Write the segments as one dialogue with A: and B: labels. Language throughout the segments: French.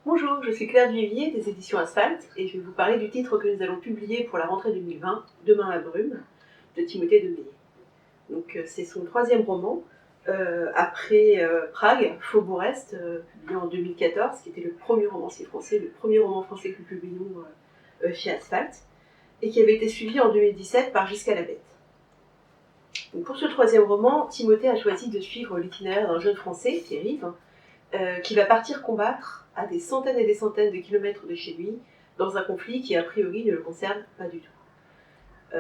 A: Bonjour, je suis Claire Duvivier des éditions Asphalte et je vais vous parler du titre que nous allons publier pour la rentrée 2020, Demain la brume, de Timothée de Meillet. Donc c'est son troisième roman, après Prague, Faubourg Est, publié en 2014, qui était le premier romancier français, le premier roman français que nous publions chez Asphalte, et qui avait été suivi en 2017 par Jusqu'à la bête. Donc pour ce troisième roman, Timothée a choisi de suivre l'itinéraire d'un jeune Français, Pierre-Yves, qui va partir combattre à des centaines et des centaines de kilomètres de chez lui, dans un conflit qui a priori ne le concerne pas du tout.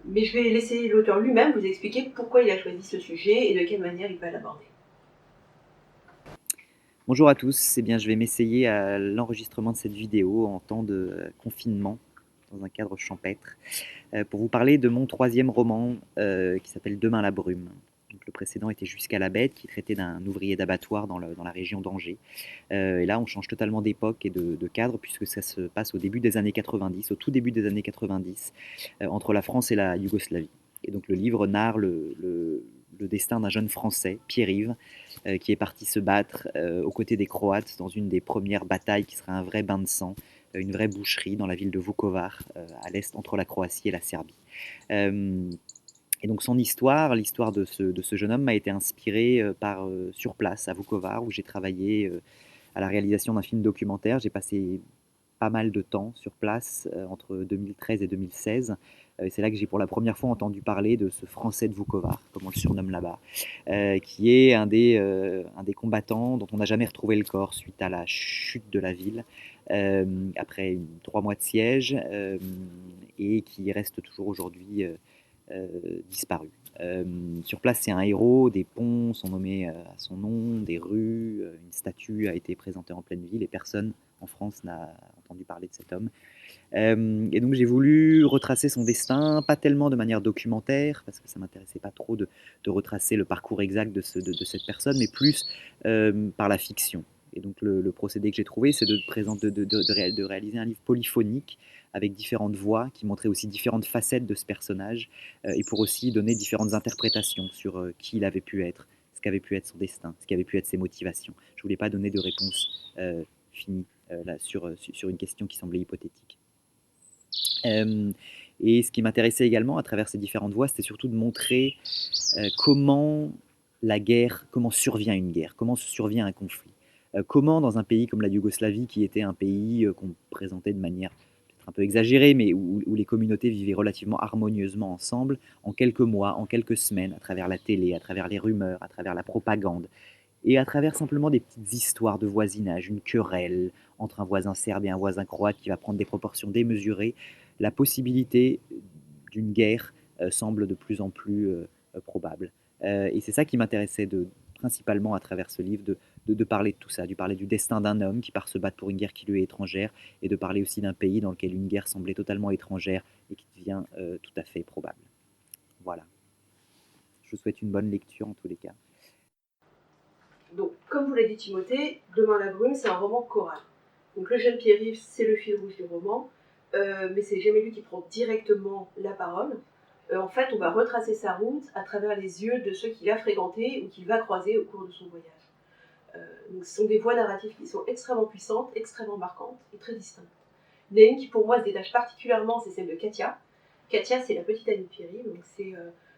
A: Mais je vais laisser l'auteur lui-même vous expliquer pourquoi il a choisi ce sujet et de quelle manière il va l'aborder.
B: Bonjour à tous, je vais m'essayer à l'enregistrement de cette vidéo en temps de confinement, dans un cadre champêtre, pour vous parler de mon troisième roman qui s'appelle Demain la brume. Donc, le précédent était Jusqu'à la bête, qui traitait d'un ouvrier d'abattoir dans la région d'Angers. Et là, on change totalement d'époque et de cadre, puisque ça se passe au début des années 90, au tout début des années 90, entre la France et la Yougoslavie. Et donc le livre narre le destin d'un jeune Français, Pierre-Yves, qui est parti se battre aux côtés des Croates dans une des premières batailles qui sera un vrai bain de sang, une vraie boucherie dans la ville de Vukovar, à l'est entre la Croatie et la Serbie. Euh, et donc son histoire, l'histoire de ce jeune homme m'a été inspirée par sur place à Vukovar où j'ai travaillé à la réalisation d'un film documentaire. J'ai passé pas mal de temps sur place entre 2013 et 2016. Et c'est là que j'ai pour la première fois entendu parler de ce Français de Vukovar, comme on le surnomme là-bas, qui est un des combattants dont on n'a jamais retrouvé le corps suite à la chute de la ville, après 3 mois de siège, et qui reste toujours aujourd'hui disparu. Sur place, c'est un héros, des ponts sont nommés à son nom, des rues, une statue a été présentée en pleine ville et personne en France n'a entendu parler de cet homme. Et donc j'ai voulu retracer son destin, pas tellement de manière documentaire, parce que ça m'intéressait pas trop de retracer le parcours exact de cette personne, mais plus par la fiction. Et donc le procédé que j'ai trouvé, c'est de réaliser un livre polyphonique avec différentes voix qui montraient aussi différentes facettes de ce personnage et pour aussi donner différentes interprétations sur qui il avait pu être, ce qu'avait pu être son destin, ce qu'avaient pu être ses motivations. Je voulais pas donner de réponse finie là, sur une question qui semblait hypothétique. Euh, et ce qui m'intéressait également à travers ces différentes voies, c'était surtout de montrer comment la guerre, comment survient une guerre, comment survient un conflit. Comment dans un pays comme la Yougoslavie, qui était un pays qu'on présentait de manière peut-être un peu exagérée, mais où les communautés vivaient relativement harmonieusement ensemble, en quelques mois, en quelques semaines, à travers la télé, à travers les rumeurs, à travers la propagande, et à travers simplement des petites histoires de voisinage, une querelle entre un voisin serbe et un voisin croate qui va prendre des proportions démesurées, la possibilité d'une guerre semble de plus en plus probable. Et c'est ça qui m'intéressait principalement à travers ce livre, de parler de tout ça, de parler du destin d'un homme qui part se battre pour une guerre qui lui est étrangère, et de parler aussi d'un pays dans lequel une guerre semblait totalement étrangère et qui devient tout à fait probable. Voilà. Je vous souhaite une bonne lecture en tous les cas.
A: Donc, comme vous l'a dit Timothée, Demain la brume, c'est un roman choral. Donc le jeune Pierre-Yves, c'est le fil rouge du roman, mais c'est jamais lui qui prend directement la parole. En fait, on va retracer sa route à travers les yeux de ceux qu'il a fréquentés ou qu'il va croiser au cours de son voyage. Donc, ce sont des voix narratives qui sont extrêmement puissantes, extrêmement marquantes et très distinctes. Il y en a une qui pour moi se détache particulièrement, c'est celle de Katia. Katia, c'est la petite amie de Pierre-Yves, donc c'est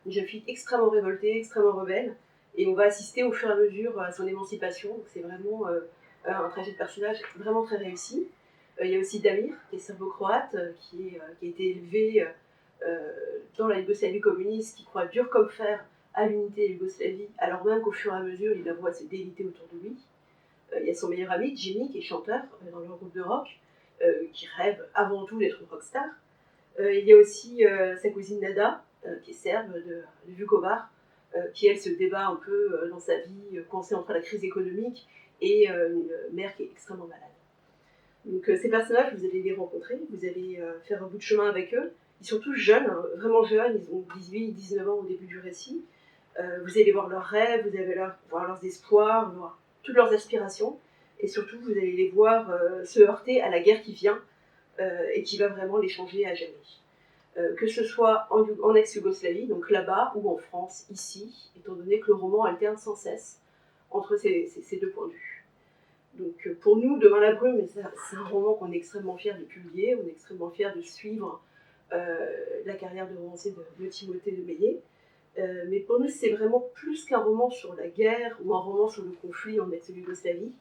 A: une jeune fille extrêmement révoltée, extrêmement rebelle, et on va assister au fur et à mesure à son émancipation. Donc c'est vraiment un trajet de personnage vraiment très réussi. Il y a aussi Damir, qui est serbo-croate, qui a été élevé dans la Yougoslavie communiste, qui croit dur comme fer à l'unité de Yougoslavie, alors même qu'au fur et à mesure, il la voit se déliter autour de lui. Il y a son meilleur ami, Jimmy, qui est chanteur dans leur groupe de rock, qui rêve avant tout d'être une rockstar. Il y a aussi sa cousine Nada, qui est serbe de Vukovar, qui elle se débat un peu dans sa vie, coincée entre la crise économique et une mère qui est extrêmement malade. Donc ces personnages, vous allez les rencontrer, vous allez faire un bout de chemin avec eux. Ils sont tous jeunes, hein, vraiment jeunes, ils ont 18-19 ans au début du récit. Vous allez voir leurs rêves, vous allez voir leurs espoirs, voir toutes leurs aspirations, et surtout vous allez les voir se heurter à la guerre qui vient et qui va vraiment les changer à jamais. Que ce soit en ex-Yougoslavie, donc là-bas, ou en France, ici, étant donné que le roman alterne sans cesse entre ces deux points de vue. Donc pour nous, Demain la brume, c'est un roman qu'on est extrêmement fiers de publier, on est extrêmement fiers de suivre la carrière de romancier de Timothée de Maillet. Mais pour nous, c'est vraiment plus qu'un roman sur la guerre ou un roman sur le conflit en ex-Yougoslavie.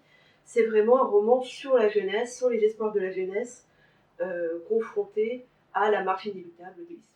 A: C'est vraiment un roman sur la jeunesse, sur les espoirs de la jeunesse, confrontée à la marche inévitable de l'histoire.